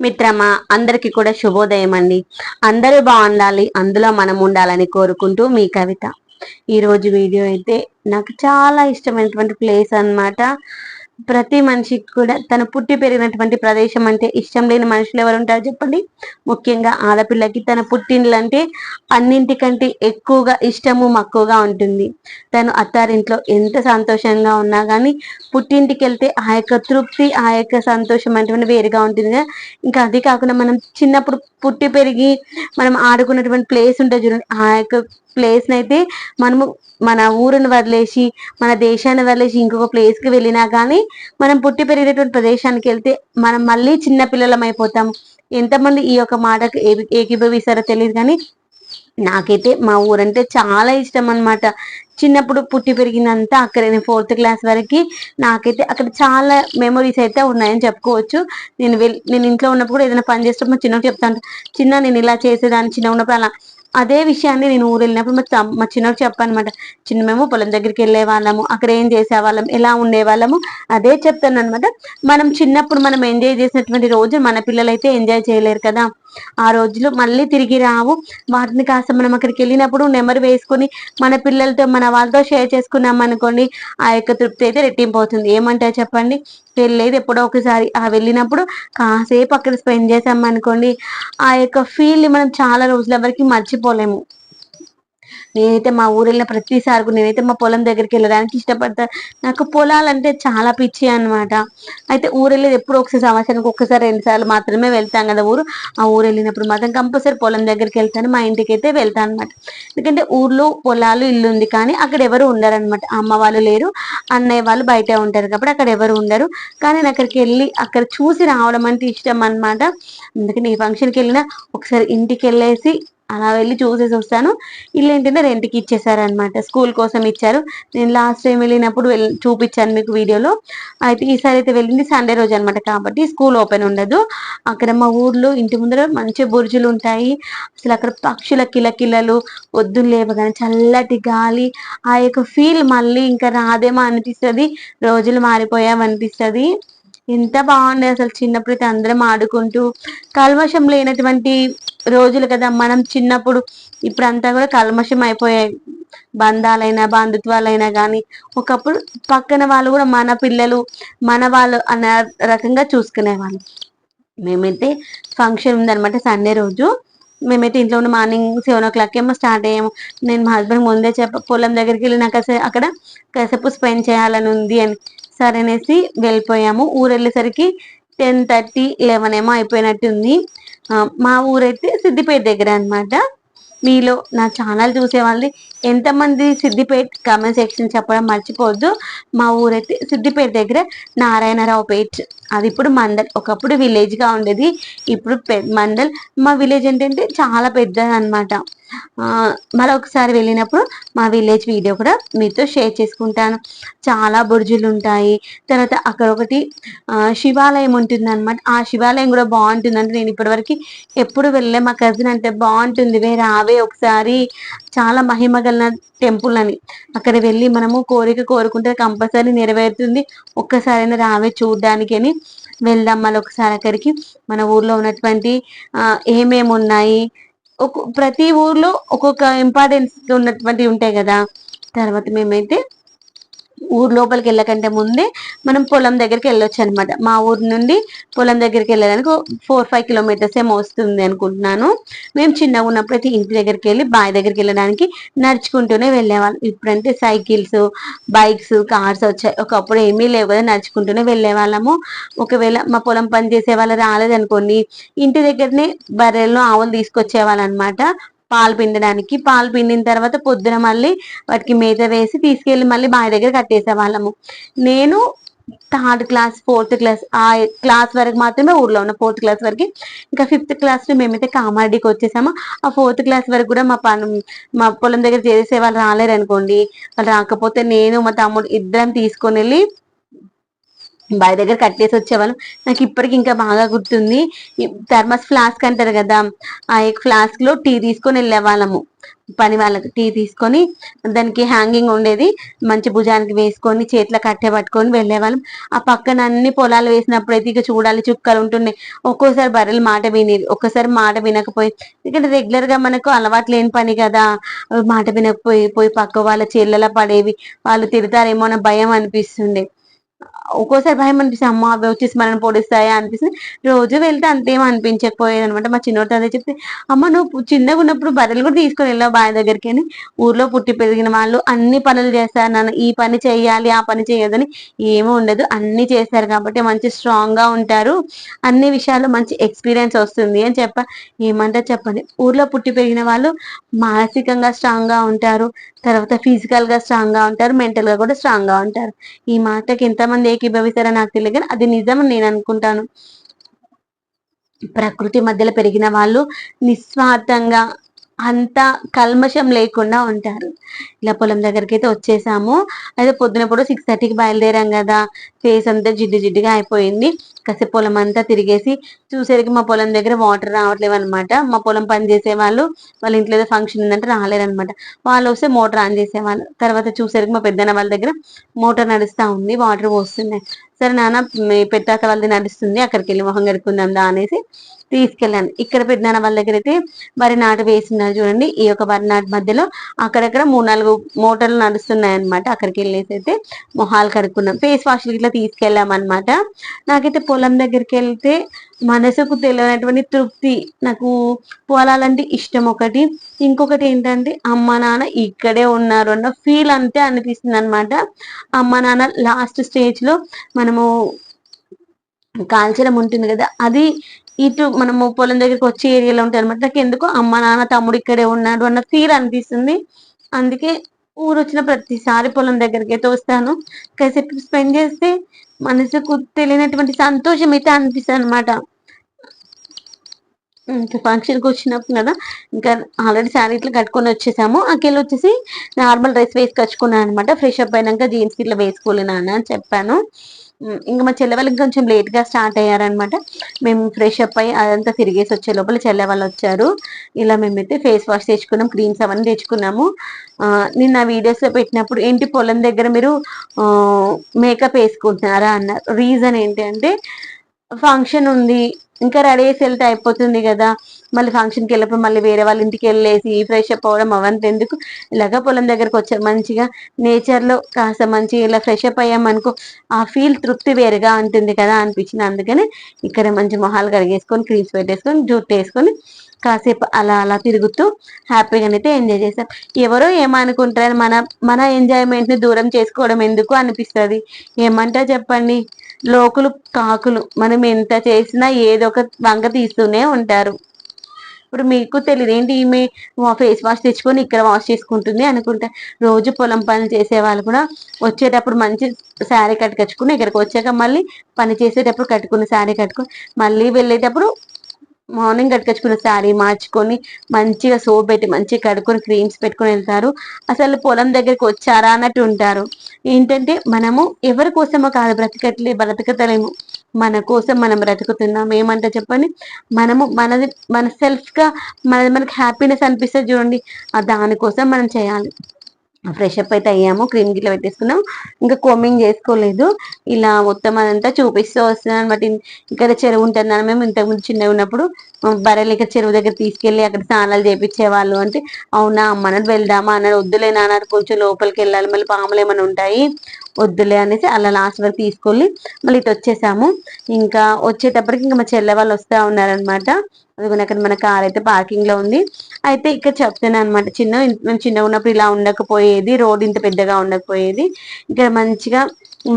మిత్రమా అందరికి కూడా శుభోదయం అండి. అందరూ బాగుండాలి, అందులో మనం ఉండాలని కోరుకుంటూ మీ కవిత. ఈ రోజు వీడియో అయితే నాకు చాలా ఇష్టమైనటువంటి ప్లేస్ అన్నమాట. ప్రతి మనిషికి కూడా తను పుట్టి పెరిగినటువంటి ప్రదేశం అంటే ఇష్టం లేని మనుషులు ఎవరు ఉంటారు చెప్పండి. ముఖ్యంగా ఆడపిల్లకి తన పుట్టిండ్లంటే అన్నింటికంటే ఎక్కువగా ఇష్టము మక్కువగా ఉంటుంది. తను అత్తారింట్లో ఎంత సంతోషంగా ఉన్నా కానీ పుట్టింటికి వెళ్తే ఆ యొక్క తృప్తి, ఆ యొక్క సంతోషం అంటే వేరుగా ఉంటుంది కదా. ఇంకా అది కాకుండా మనం చిన్నప్పుడు పుట్టి పెరిగి మనం ఆడుకున్నటువంటి ప్లేస్ ఉంటుంది చూడండి, ఆ యొక్క ప్లేస్ అయితే మనము మన ఊరుని వదిలేసి మన దేశాన్ని వదిలేసి ఇంకొక ప్లేస్ కి వెళ్ళినా కానీ మనం పుట్టి పెరిగినటువంటి ప్రదేశానికి వెళ్తే మనం మళ్ళీ చిన్న పిల్లలం అయిపోతాం. ఎంతమంది ఈ యొక్క మాటకు ఏకీభవిస్తారో తెలియదు కానీ నాకైతే మా ఊరంటే చాలా ఇష్టం అన్నమాట. చిన్నప్పుడు పుట్టి పెరిగిందంతా అక్కడ, నేను 4th క్లాస్ వరకు నాకైతే అక్కడ చాలా మెమొరీస్ అయితే ఉన్నాయని చెప్పుకోవచ్చు. నేను ఇంట్లో ఉన్నప్పుడు ఏదైనా పని చేస్తే మా చిన్నకి చెప్తాను, చిన్న నేను ఇలా చేసేదాన్ని చిన్న ఉన్నప్పుడు అలా. అదే విషయాన్ని నేను ఊరు వెళ్ళినప్పుడు మా చిన్నకి చెప్పానమాట. చిన్న మేము పొలం దగ్గరికి వెళ్ళే వాళ్ళము, అక్కడ ఏం చేసేవాళ్ళం, ఎలా ఉండేవాళ్ళము, అదే చెప్తాను అనమాట. మనం చిన్నప్పుడు మనం ఎంజాయ్ చేసినటువంటి రోజు మన పిల్లలైతే ఎంజాయ్ చేయలేరు కదా. ఆ రోజులు మళ్ళీ తిరిగి రావు. వాటిని కాస్త మనం అక్కడికి వెళ్ళినప్పుడు నెమరు వేసుకొని మన పిల్లలతో మన వాళ్ళతో షేర్ చేసుకున్నాం అనుకోండి, ఆ యొక్క తృప్తి అయితే రెట్టింపు అవుతుంది. ఏమంటారు చెప్పండి. వెళ్ళేది ఎప్పుడో ఒకసారి, ఆ వెళ్ళినప్పుడు కాసేపు అక్కడ స్పెండ్ చేసాం అనుకోండి, ఆ యొక్క ఫీల్ ని మనం చాలా రోజుల వరకు మర్చిపోలేము. నేనైతే మా ఊరు వెళ్ళిన ప్రతిసారి కూడా నేనైతే మా పొలం దగ్గరికి వెళ్ళడానికి ఇష్టపడతా. నాకు పొలాలంటే చాలా పిచ్చి అన్నమాట. అయితే ఊరు వెళ్ళేది ఎప్పుడు ఒకసారి, సంవత్సరానికి ఒక్కసారి 2 సార్లు మాత్రమే వెళ్తాం కదా ఊరు. ఆ ఊరు వెళ్ళినప్పుడు మాత్రం కంపల్సరీ పొలం దగ్గరికి వెళ్తాను, మా ఇంటికి అయితే వెళ్తాను అనమాట. ఎందుకంటే ఊర్లో పొలాలు ఇల్లు ఉంది కానీ అక్కడ ఎవరు ఉండరు అనమాట. అమ్మ వాళ్ళు లేరు, అన్నయ్య వాళ్ళు బయటే ఉంటారు కాబట్టి అక్కడ ఎవరు ఉండరు. కానీ నేను అక్కడికి వెళ్ళి అక్కడ చూసి రావడం అంటే ఇష్టం అనమాట. అందుకని ఈ ఫంక్షన్కి వెళ్ళినా ఒకసారి ఇంటికి వెళ్ళేసి అలా వెళ్ళి చూసేసి వస్తాను. ఇల్లు ఏంటంటే రెంట్కి ఇచ్చేసారనమాట, స్కూల్ కోసం ఇచ్చారు. నేను లాస్ట్ టైం వెళ్ళినప్పుడు చూపించాను మీకు వీడియోలో. అయితే ఈసారి అయితే వెళ్ళింది సండే రోజు అనమాట, కాబట్టి స్కూల్ ఓపెన్ ఉండదు. అక్కడ మా ఊర్లో ఇంటి ముందర మంచి బుర్జులు ఉంటాయి. అసలు అక్కడ పక్షుల కిలకిలలు, పొద్దున్న లేవగానే చల్లటి గాలి, ఆ యొక్క ఫీల్ మళ్ళీ ఇంకా రాదేమో అనిపిస్తుంది. రోజులు మారిపోయామనిపిస్తుంది. ఎంత బాగుండే అసలు. చిన్నప్పుడైతే అందరం ఆడుకుంటూ కల్మషం లేనటువంటి రోజులు కదా మనం చిన్నప్పుడు. ఇప్పుడంతా కూడా కల్మషం అయిపోయాయి. బంధాలైనా బంధుత్వాలైనా కానీ ఒకప్పుడు పక్కన వాళ్ళు కూడా మన పిల్లలు మన వాళ్ళు అన్న రకంగా చూసుకునేవాళ్ళు. మేమైతే ఫంక్షన్ ఉందనమాట సండే రోజు. మేమైతే ఇంట్లో ఉన్న మార్నింగ్ 7 o'clock ఏమో స్టార్ట్ అయ్యాము. నేను మా హస్బెండ్ ముందే పొలం దగ్గరికి వెళ్ళి నాకు అక్కడ కాసేపు స్పెండ్ చేయాలని ఉంది అని సరే అనేసి వెళ్ళిపోయాము. ఊరు వెళ్ళేసరికి 10:30, 11 ఏమో అయిపోయినట్టుంది. మా ఊరైతే సిద్దిపేట దగ్గర అనమాట. మీలో నా ఛానల్ చూసేవాళ్ళది ఎంతమంది సిద్దిపేట కామెంట్ సెక్షన్ చెప్పడం మర్చిపోవద్దు. మా ఊరైతే సిద్దిపేట దగ్గర నారాయణరావుపేట్, అది ఇప్పుడు మండల్. ఒకప్పుడు విలేజ్ గా ఉండేది, ఇప్పుడు మండల్. మా విలేజ్ ఏంటంటే చాలా పెద్దది అనమాట. మరొకసారి వెళ్ళినప్పుడు మా విలేజ్ వీడియో కూడా మీతో షేర్ చేసుకుంటాను. చాలా బుర్జులు ఉంటాయి. తర్వాత అక్కడ ఒకటి శివాలయం ఉంటుంది అనమాట. ఆ శివాలయం కూడా బాగుంటుంది. అంటే నేను ఇప్పటివరకు ఎప్పుడు వెళ్ళే, మా కజిన్ అంటే బాగుంటుంది రావే ఒకసారి, చాలా మహిమ గల టెంపుల్ అని. అక్కడ వెళ్ళి మనము కోరిక కోరుకుంటే కంపల్సరీ నెరవేరుతుంది, ఒక్కసారైనా రావే చూడడానికి అని. వెళ్దాం మళ్ళీ ఒకసారి అక్కడికి. మన ఊర్లో ఉన్నటువంటి ఏమేమి ఉన్నాయి, ప్రతి ఊర్లో ఒక్కొక్క ఇంపార్టెన్స్ ఉన్నటువంటివి ఉంటాయి కదా. తర్వాత మేమైతే ఊరు లోపలికి వెళ్ళకంటే ముందే మనం పొలం దగ్గరికి వెళ్ళొచ్చు అనమాట. మా ఊరు నుండి పొలం దగ్గరికి వెళ్ళడానికి 4-5 kilometers ఏమో వస్తుంది అనుకుంటున్నాను. మేము చిన్నగా ఉన్నప్పుడు అయితే ఇంటి దగ్గరికి వెళ్ళి బావి దగ్గరికి వెళ్ళడానికి నడుచుకుంటూనే వెళ్ళేవాళ్ళం. ఇప్పుడంటే సైకిల్స్, బైక్స్, కార్స్ వచ్చాయి. ఒకప్పుడు ఏమీ లేవు కదా, నడుచుకుంటూనే వెళ్ళేవాళ్ళము. ఒకవేళ మా పొలం పని చేసే వాళ్ళు రాలేదనుకోండి, ఇంటి దగ్గరనే బర్రెలను ఆవులు తీసుకొచ్చేవాళ్ళు అనమాట. పాలు పిండడానికి. పాలు పిండిన తర్వాత పొద్దున మళ్ళీ వాటికి మేత వేసి తీసుకెళ్లి మళ్ళీ బావి దగ్గర కట్టేసే వాళ్ళము. నేను 3rd క్లాస్ 4th క్లాస్ ఆ క్లాస్ వరకు మాత్రమే ఊర్లో ఉన్న, 4th క్లాస్ వరకు. ఇంకా 5th క్లాస్ లో మేమైతే కామారెడ్డికి వచ్చేసాము. ఆ 4th క్లాస్ వరకు కూడా మా పొలం దగ్గర చేసే వాళ్ళు రాలేరు అనుకోండి, వాళ్ళు రాకపోతే నేను మా తమ్ముడు ఇద్దరం తీసుకొని వెళ్ళి బావి దగ్గర కట్టేసి వచ్చేవాళ్ళం. నాకు ఇప్పటికి ఇంకా బాగా గుర్తుంది. థర్మస్ ఫ్లాస్క్ అంటారు కదా, ఆ ఫ్లాస్క్ లో టీ తీసుకొని వెళ్ళేవాళ్ళము. పని వాళ్ళకి టీ తీసుకొని దానికి హ్యాంగింగ్ ఉండేది, మంచి భుజానికి వేసుకొని చేతిలో కట్టె పట్టుకొని వెళ్ళేవాళ్ళం. ఆ పక్కన అన్ని పొలాలు వేసినప్పుడు అయితే ఇక చూడాలి, చుక్కలు ఉంటున్నాయి. ఒక్కోసారి బర్రెలు మాట వినేది, ఒక్కసారి మాట వినకపోయి, ఎందుకంటే రెగ్యులర్ గా మనకు అలవాటు లేని పని కదా. మాట వినకపోయి పోయి పక్క వాళ్ళ చెల్లెల పడేవి, వాళ్ళు తిడతారేమో అన్న భయం అనిపిస్తుండే. ఒక్కోసారి భయం అనిపిస్తుంది, అమ్మ అవి వచ్చేసి మనం పొడిస్తాయా అనిపిస్తుంది. రోజు వెళ్తే అంతేం అనిపించకపోయేది అనమాట. మా చిన్నోడితో అదే చెప్తే, అమ్మ నువ్వు చిన్నగా ఉన్నప్పుడు బర్రెలు కూడా తీసుకొని వెళ్ళావు బావి దగ్గరికి అని. ఊర్లో పుట్టి పెరిగిన వాళ్ళు అన్ని పనులు చేస్తారు నాన్న, ఈ పని చెయ్యాలి ఆ పని చేయదని ఏమీ ఉండదు, అన్ని చేస్తారు కాబట్టి మంచి స్ట్రాంగ్ గా ఉంటారు, అన్ని విషయాల్లో మంచి ఎక్స్పీరియన్స్ వస్తుంది అని చెప్ప. ఏమంటే చెప్పండి, ఊర్లో పుట్టి పెరిగిన వాళ్ళు మానసికంగా స్ట్రాంగ్ గా ఉంటారు, తర్వాత ఫిజికల్ గా స్ట్రాంగ్ గా ఉంటారు, మెంటల్ గా కూడా స్ట్రాంగ్ గా ఉంటారు. ఈ మాటకి ఎంతమంది ఏకీభవిస్తారో నాకు తెలియదు, కానీ అది నిజం నేను అనుకుంటాను. ప్రకృతి మధ్యలో పెరిగిన వాళ్ళు నిస్వార్థంగా, అంత కల్మషం లేకుండా ఉంటారు. ఇలా పొలం దగ్గరికి అయితే వచ్చేసాము. అయితే పొద్దునప్పుడు 6:30కి బయలుదేరాం కదా, ఫేస్ అంతా జిడ్డు జిడ్డుగా అయిపోయింది. కాసేపు పొలం అంతా తిరిగేసి చూసేసరికి మా పొలం దగ్గర వాటర్ రావట్లేవు అనమాట. మా పొలం పని చేసే వాళ్ళు వాళ్ళ ఇంట్లో ఏదో ఫంక్షన్ ఉందంటే రాలేరనమాట. వాళ్ళు వస్తే మోటార్ ఆన్ చేసేవాళ్ళు. తర్వాత చూసేసరికి మా పెద్దన్న వాళ్ళ దగ్గర మోటార్ నడుస్తా ఉంది, వాటర్ పోస్తున్నాయి. సరే నాన్న, మీ పెట్టాక వాళ్ళది నడుస్తుంది, అక్కడికి వెళ్ళి మొహం కడుక్కుందాం దా అనేసి తీసుకెళ్ళాను. ఇక్కడ పెద్దనాన్న వాళ్ళ దగ్గర అయితే వరి నాటు వేస్తున్నారు చూడండి. ఈ యొక్క వరి నాటు మధ్యలో అక్కడక్కడ 3-4 మోటార్లు నడుస్తున్నాయి అనమాట. అక్కడికి వెళ్ళేసి అయితే మొహాలు కడుక్కున్నాం, ఫేస్ వాష్ ఇట్లా తీసుకెళ్ళాం అనమాట. నాకైతే పొలం దగ్గరికి వెళ్తే మనసుకు తెలియనటువంటి తృప్తి. నాకు పొలాలంటే ఇష్టం ఒకటి, ఇంకొకటి ఏంటంటే అమ్మ నాన్న ఇక్కడే ఉన్నారు అన్న ఫీల్ అంతే అనిపిస్తుంది అనమాట. అమ్మ నాన్న లాస్ట్ స్టేజ్ లో మనము కాల్చడం ఉంటుంది కదా, అది ఇటు మనము పొలం దగ్గరికి వచ్చే ఏరియాలో ఉంటాయి అనమాట. నాకు ఎందుకో అమ్మ నాన్న తమ్ముడు ఇక్కడే ఉన్నాడు అన్న ఫీల్ అనిపిస్తుంది. అందుకే ఊరు వచ్చిన ప్రతిసారి పొలం దగ్గరికి అయితే వస్తాను. కాసేపు స్పెండ్ చేస్తే మనసుకు తెలియనటువంటి సంతోషం అయితే అనిపిస్తుంది అనమాట. ఇంకా ఫంక్షన్కి వచ్చినప్పుడు కదా, ఇంకా ఆల్రెడీ శారీ ఇట్లా కట్టుకొని వచ్చేసాము. అక్కడికి వచ్చేసి నార్మల్ డ్రెస్ వేసుకొచ్చుకున్నాను అనమాట. ఫ్రెష్ అప్ అయినాక జీన్స్ ఇట్లా వేసుకోలేనా అని చెప్పాను. ఇంకా మా చెల్లె వాళ్ళకి కొంచెం లేట్ గా స్టార్ట్ అయ్యారనమాట. మేము ఫ్రెష్ అప్ అయ్యి అదంతా తిరిగేసి వచ్చే లోపల చెల్లె వాళ్ళు వచ్చారు. ఇలా మేమైతే ఫేస్ వాష్ తెచ్చుకున్నాం, క్రీమ్స్ అవన్నీ తెచ్చుకున్నాము. నిన్న వీడియోస్ లో పెట్టినప్పుడు ఏంటి పొలం దగ్గర మీరు మేకప్ వేసుకుంటున్నారా అన్నారు. రీజన్ ఏంటి అంటే, ఫంక్షన్ ఉంది, ఇంకా రెడీ చేసి వెళ్తే అయిపోతుంది కదా, మళ్ళీ ఫంక్షన్కి వెళ్ళినప్పుడు మళ్ళీ వేరే వాళ్ళ ఇంటికి వెళ్ళేసి ఫ్రెష్ అప్ అవ్వడం అవంతా ఎందుకు, ఇలాగా పొలం దగ్గరకు వచ్చారు, మంచిగా నేచర్ లో కాస్త మంచిగా ఇలా ఫ్రెష్ అప్ అయ్యామనుకో, ఆ ఫీల్ తృప్తి వేరుగా ఉంటుంది కదా అనిపించింది. అందుకని ఇక్కడ మంచి మొహాలు కడిగేసుకొని క్రీమ్స్ పెట్టేసుకొని జుట్టు వేసుకొని కాసేపు అలా అలా తిరుగుతూ హ్యాపీగానైతే ఎంజాయ్ చేసాం. ఎవరో ఏమనుకుంటారని మన మన ఎంజాయ్మెంట్ ని దూరం చేసుకోవడం ఎందుకు అనిపిస్తుంది. ఏమంటా చెప్పండి, లోకులు కాకులు మనం ఎంత చేసినా ఏదో ఒక వంక తీస్తూనే ఉంటారు. ఇప్పుడు మీకు తెలియదు ఏంటి, ఈమె ఫేస్ వాష్ తెచ్చుకొని ఇక్కడ వాష్ చేసుకుంటుంది అనుకుంటా. రోజు పొలం పనులు చేసే వాళ్ళు కూడా వచ్చేటప్పుడు మంచి శారీ కట్టుకొచ్చుకుని ఇక్కడికి వచ్చాక మళ్ళీ పని చేసేటప్పుడు కట్టుకుని శారీ కట్టుకుని మళ్ళీ వెళ్ళేటప్పుడు మార్నింగ్ కట్టుకొచ్చుకున్న శారీ మార్చుకొని మంచిగా సోప్ పెట్టి మంచిగా కడుక్కొని క్రీమ్స్ పెట్టుకొని వెళ్తారు. అసలు పొలం దగ్గరికి వచ్చారా అన్నట్టు ఉంటారు. ఏంటంటే మనము ఎవరి కోసమో కాదు బ్రతకతలేము, మన కోసం మనం బ్రతుకుతున్నాం. ఏమంటే చెప్పండి, మనము మనది మన సెల్ఫ్ గా మనకి హ్యాపీనెస్ అనిపిస్తుంది చూడండి, దానికోసం మనం చేయాలి. ఫ్రెష్ అప్ అయితే అయ్యాము, క్రీమ్ గిట్లా పెట్టేసుకున్నాం, ఇంకా కోమింగ్ చేసుకోలేదు. ఇలా మొత్తం అదంతా చూపిస్తూ వస్తున్నాను అనమాట. ఇక్కడ చెరువు ఉంటుంది, మేము ఇంతకుముందు చిన్నగా ఉన్నప్పుడు బర్రెలు ఇక్కడ చెరువు దగ్గర తీసుకెళ్ళి అక్కడ స్నానాలు చేపించేవాళ్ళు. అంటే అవునా అమ్మ అన్నట్టు వెళ్దామా అన్నాడు. వద్దులే నాన్న కొంచెం లోపలికి వెళ్ళాలి, మళ్ళీ పాములు ఏమైనా ఉంటాయి, వద్దులే అనేసి అలా లాస్ట్ వరకు తీసుకెళ్ళి మళ్ళీ ఇటు వచ్చేసాము. ఇంకా వచ్చేటప్పటికి ఇంకా మా చెల్లె వాళ్ళు వస్తూ ఉన్నారనమాట. అదిగోని అక్కడ మన కార్ అయితే పార్కింగ్ లో ఉంది. అయితే ఇక్కడ చెప్తాను అనమాట, మేము చిన్నగా ఉన్నప్పుడు ఇలా ఉండకపోయేది, రోడ్ ఇంత పెద్దగా ఉండకపోయేది. ఇక్కడ మంచిగా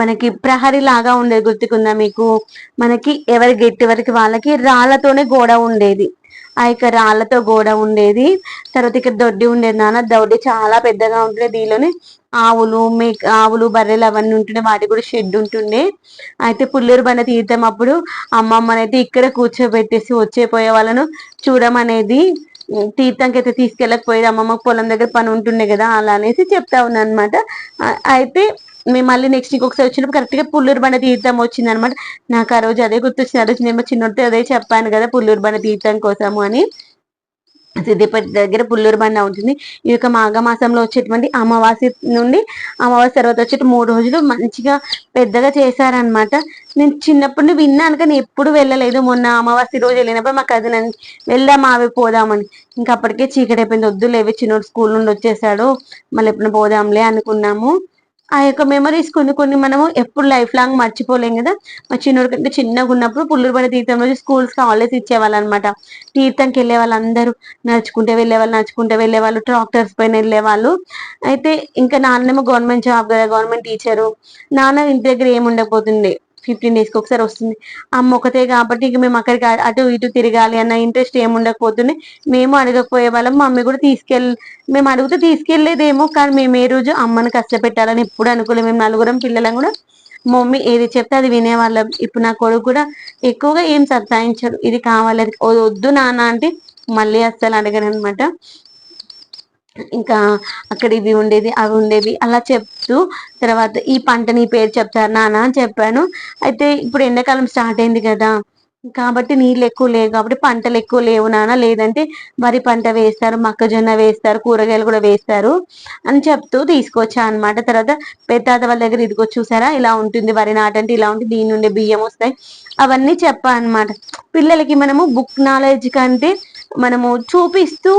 మనకి ప్రహరీ లాగా ఉండేది, గుర్తుకుందా మీకు? మనకి ఎవరి గెట్టి వరకు వాళ్ళకి రాళ్లతోనే గోడ ఉండేది. ఆ యొక్క రాళ్లతో గోడ ఉండేది. తర్వాత ఇక్కడ దొడ్డి ఉండేది నాన్న, దొడ్డి చాలా పెద్దగా ఉంటుండే. దీనిలోనే ఆవులు బర్రెలు అవన్నీ ఉంటుండే, వాటి కూడా షెడ్ ఉంటుండే. అయితే పుల్లూరు బండ తీర్థం అప్పుడు అమ్మమ్మనైతే ఇక్కడ కూర్చోబెట్టేసి వచ్చేపోయే వాళ్ళను చూడమనేది. తీర్థంకి అయితే తీసుకెళ్ళకపోయేది, అమ్మమ్మ పొలం దగ్గర పని ఉంటుండే కదా, అలా అనేసి చెప్తా ఉన్నా అనమాట. అయితే మేము మళ్ళీ నెక్స్ట్ ఇంకొకసారి వచ్చినప్పుడు కరెక్ట్ గా పుల్లూరు బండ తీర్థం వచ్చింది అనమాట. నాకు ఆ రోజు అదే గుర్తొచ్చింది. ఆ రోజు నేను చిన్నతో అదే చెప్పాను కదా పుల్లూరు బండ తీర్థం కోసము అని. సిద్దిపేట దగ్గర పుల్లూరు బండ ఉంటుంది. ఈ యొక్క మాఘమాసంలో వచ్చేటువంటి అమావాస్య నుండి అమావాస్య తర్వాత వచ్చేటి 3 రోజులు మంచిగా పెద్దగా చేశారనమాట. నేను చిన్నప్పుడు విన్నాను కానీ ఎప్పుడు వెళ్ళలేదు. మొన్న అమావాస్య రోజు వెళ్ళినప్పుడు మా కజిన్ వెళ్దాం ఆవి పోదామని, ఇంకా అప్పటికే చీకటి అయిపోయింది. వద్దులేవి చిన్నోడు స్కూల్ నుండి వచ్చేసాడు, మళ్ళీ ఎప్పుడు పోదాంలే అనుకున్నాము. ఆ యొక్క మెమరీస్ కొన్ని కొన్ని మనము ఎప్పుడు లైఫ్ లాంగ్ మర్చిపోలేం కదా. మా చిన్నోడి కంటే చిన్నగా ఉన్నప్పుడు పుల్లూరుపడి తీర్థం రోజు స్కూల్స్ కి హాలిడేస్ ఇచ్చేవాళ్ళు అనమాట. తీర్థంకి వెళ్ళే వాళ్ళందరూ నడుచుకుంటే వెళ్ళే వాళ్ళు ట్రాక్టర్స్ పైన వెళ్ళే వాళ్ళు. అయితే ఇంకా నాన్నేమో గవర్నమెంట్ జాబ్ కదా, గవర్నమెంట్ టీచరు. నాన్న ఇంటి దగ్గర ఏమి ఉండకపోతుంది, 15 days కి ఒకసారి వస్తుంది. అమ్మ ఒకతే కాబట్టి ఇక మేము అక్కడికి అటు ఇటు తిరగాలి అన్న ఇంట్రెస్ట్ ఏమి ఉండకపోతుంది. మేము అడగకపోయే వాళ్ళం, మమ్మీ కూడా మేము అడిగితే తీసుకెళ్లేదేమో, కానీ మేము ఏ రోజు అమ్మని కష్టపెట్టాలని ఎప్పుడు అనుకోలేము. మేము నలుగురం పిల్లలం కూడా మమ్మీ ఏది చెప్తే అది వినేవాళ్ళం. ఇప్పుడు నా కొడుకు కూడా ఎక్కువగా ఏం సతాయించాడు, ఇది కావాలి అది వద్దు నాన్న అంటే మళ్ళీ అస్సలు అడగను అనమాట. ఇంకా అక్కడ ఇవి ఉండేది అవి ఉండేవి అలా చెప్తూ, తర్వాత ఈ పంటని పేరు చెప్తారు నాన్న అని చెప్పాను. అయితే ఇప్పుడు ఎండాకాలం స్టార్ట్ అయింది కదా, కాబట్టి నీళ్ళు ఎక్కువ లేవు కాబట్టి పంటలు ఎక్కువ లేవు నాన్న, లేదంటే వరి పంట వేస్తారు, మొక్కజొన్న వేస్తారు, కూరగాయలు కూడా వేస్తారు అని చెప్తూ తీసుకొచ్చా అనమాట. తర్వాత పెద్దాత వాళ్ళ దగ్గర ఇదిగో చూసారా ఇలా ఉంటుంది వరి నాటంటే ఇలా ఉంటుంది, దీని నుండి బియ్యం వస్తాయి అవన్నీ చెప్పా అనమాట. పిల్లలకి మనము బుక్ నాలెడ్జ్ కంటే మనము చూపిస్తూ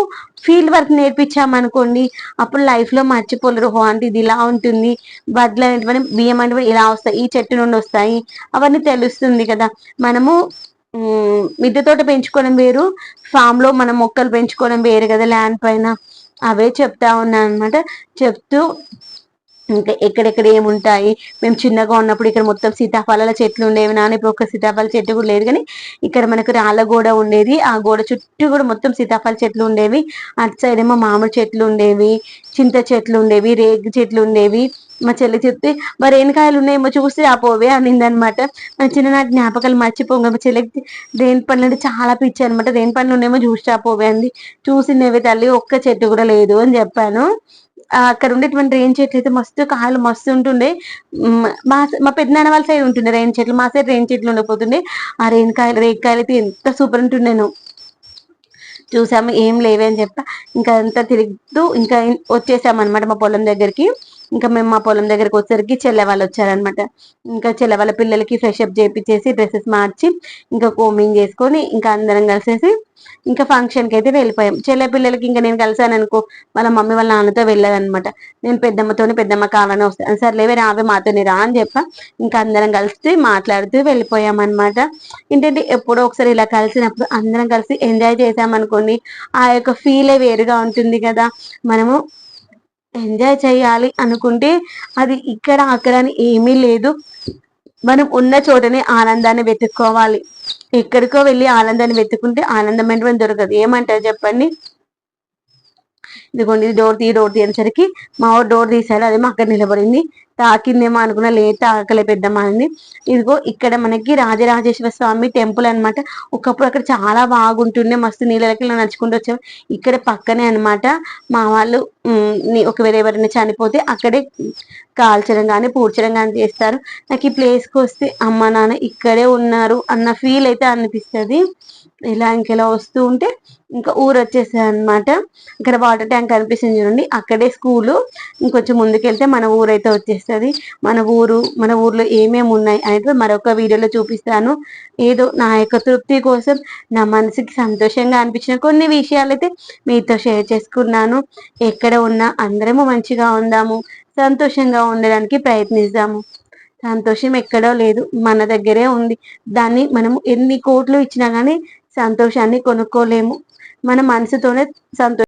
ఫీల్డ్ వర్క్ నేర్పించామనుకోండి, అప్పుడు లైఫ్ లో మర్చిపోలేరు. హో అంటే ఇది ఇలా ఉంటుంది, వడ్లు అనేటువంటి బియ్యం అంటే ఇలా వస్తాయి, ఈ చెట్టు నుండి వస్తాయి, అవన్నీ తెలుస్తుంది కదా. మనము మిద్దె తోట పెంచుకోవడం వేరు, ఫామ్ లో మనం మొక్కలు పెంచుకోవడం వేరు కదా ల్యాండ్ పైన. అవే చెప్తా ఉన్నాను అనమాట. చెప్తూ ఇంకా ఎక్కడెక్కడ ఏముంటాయి, మేము చిన్నగా ఉన్నప్పుడు ఇక్కడ మొత్తం సీతాఫలాల చెట్లు ఉండేవి నాన్న, ఇప్పుడు ఒక్క సీతాఫల చెట్టు కూడా లేదు, కానీ ఇక్కడ మనకు రాళ్ళ గోడ ఉండేది, ఆ గోడ చుట్టూ కూడా మొత్తం సీతాఫల చెట్లు ఉండేవి. అటు సైడ్ ఏమో మామిడి చెట్లు ఉండేవి, చింత చెట్లు ఉండేవి, రేగి చెట్లు ఉండేవి. మా చెల్లి చెప్తే మరి రేణికాయలు ఉన్నాయేమో చూస్తే ఆ పోవే అనింది అనమాట. మన చిన్ననాటి జ్ఞాపకాలు మర్చిపోగా. మా చెల్లికి దేని పనులు అంటే చాలా పిచ్చి అనమాట. దేని పనులు ఉన్నాయేమో చూస్తే ఆ పోవే అంది. చూసిందేవి తల్లి ఒక్క చెట్టు కూడా లేదు అని చెప్పాను. అక్కడ ఉండేటువంటి రేణి చెట్లు అయితే మస్తు కాయలు మస్తు ఉంటుండే. మా పెద్దనాన్న వాళ్ళ సైడ్ ఉంటుండే రేణి చెట్లు, మా సైడ్ రేణి చెట్లు ఉండకపోతుండే. ఆ రేగికాయలు అయితే ఎంత సూపర్ ఉంటుండేను. చూసాము ఏం లేవే అని చెప్పా. ఇంకా అంతా తిరుగుతూ ఇంకా వచ్చేసామన్నమాట మా పొలం దగ్గరికి. ఇంకా మేము మా పొలం దగ్గరికి వచ్చేసరికి చెల్లె వాళ్ళు వచ్చారనమాట. ఇంకా చెల్లె వాళ్ళ పిల్లలకి ఫ్రెష్ అప్ చేయించేసి డ్రెస్సెస్ మార్చి ఇంకా కోమింగ్ చేసుకొని ఇంకా అందరం కలిసేసి ఇంకా ఫంక్షన్ కి అయితే వెళ్ళిపోయాం. చెల్లె పిల్లలకి ఇంకా నేను కలిసాను అనుకో, వాళ్ళ మమ్మీ వాళ్ళ నాన్నతో వెళ్ళదనమాట. నేను పెద్దమ్మ కావాలని వస్తాను, సర్లేవే రావే మాతోని రా అని చెప్పా. ఇంకా అందరం కలిసి మాట్లాడుతూ వెళ్ళిపోయాం అనమాట. ఏంటంటే ఎప్పుడో ఒకసారి ఇలా కలిసినప్పుడు అందరం కలిసి ఎంజాయ్ చేసామనుకోండి, ఆ యొక్క ఫీలే వేరుగా ఉంటుంది కదా. మనము ఎంజాయ్ చేయాలి అనుకుంటే అది ఇక్కడ అక్కడ అని ఏమీ లేదు. మనం ఉన్న చోటనే ఆనందాన్ని వెతుక్కోవాలి. ఎక్కడికో వెళ్ళి ఆనందాన్ని వెతుకుంటే ఆనందం అనేది దొరకదు. ఏమంటారు చెప్పండి? ఇదిగోండి డోర్ తీ అనేసరికి మా వాడు డోర్ తీసాడు, అదేమో అక్కడ నిలబడింది. తాకిందేమో అనుకున్నా, లేదు తాకలే పెద్దమ్మ అని. ఇదిగో ఇక్కడ మనకి రాజరాజేశ్వర స్వామి టెంపుల్ అనమాట. ఒకప్పుడు అక్కడ చాలా బాగుంటుండే, మస్తు నీళ్ళకి నడుచుకుంటూ వచ్చాము. ఇక్కడ పక్కనే అనమాట. మా వాళ్ళు ఒకవేళ ఎవరైనా చనిపోతే అక్కడే కాల్చడం కానీ పూడ్చడం కానీ చేస్తారు. నాకు ఈ ప్లేస్కి వస్తే అమ్మ నాన్న ఇక్కడే ఉన్నారు అన్న ఫీల్ అయితే అనిపిస్తుంది. ఇలా ఇంకెలా వస్తూ ఉంటే ఇంకా ఊరు వచ్చేసాయి అనమాట. ఇక్కడ వాటర్ ట్యాంక్ కనిపిస్తుంది చూడండి, అక్కడే స్కూలు. ఇంకొంచెం ముందుకెళ్తే మన ఊరు అయితే వచ్చేస్తుంది. మన ఊర్లో ఏమేమి ఉన్నాయి అనేది మరొక వీడియోలో చూపిస్తాను. ఏదో నా యొక్క తృప్తి కోసం, నా మనసుకి సంతోషంగా అనిపించిన కొన్ని విషయాలు అయితే మీతో షేర్ చేసుకున్నాను. ఎక్కడ ఉన్నా అందరము మంచిగా ఉందాము, సంతోషంగా ఉండడానికి ప్రయత్నిద్దాము. సంతోషం ఎక్కడో లేదు, మన దగ్గరే ఉంది. దాన్ని మనము ఎన్ని కోట్లు ఇచ్చినా కానీ సంతోషాన్ని కొనుక్కోలేము. మన మనసుతోనే సంతోషం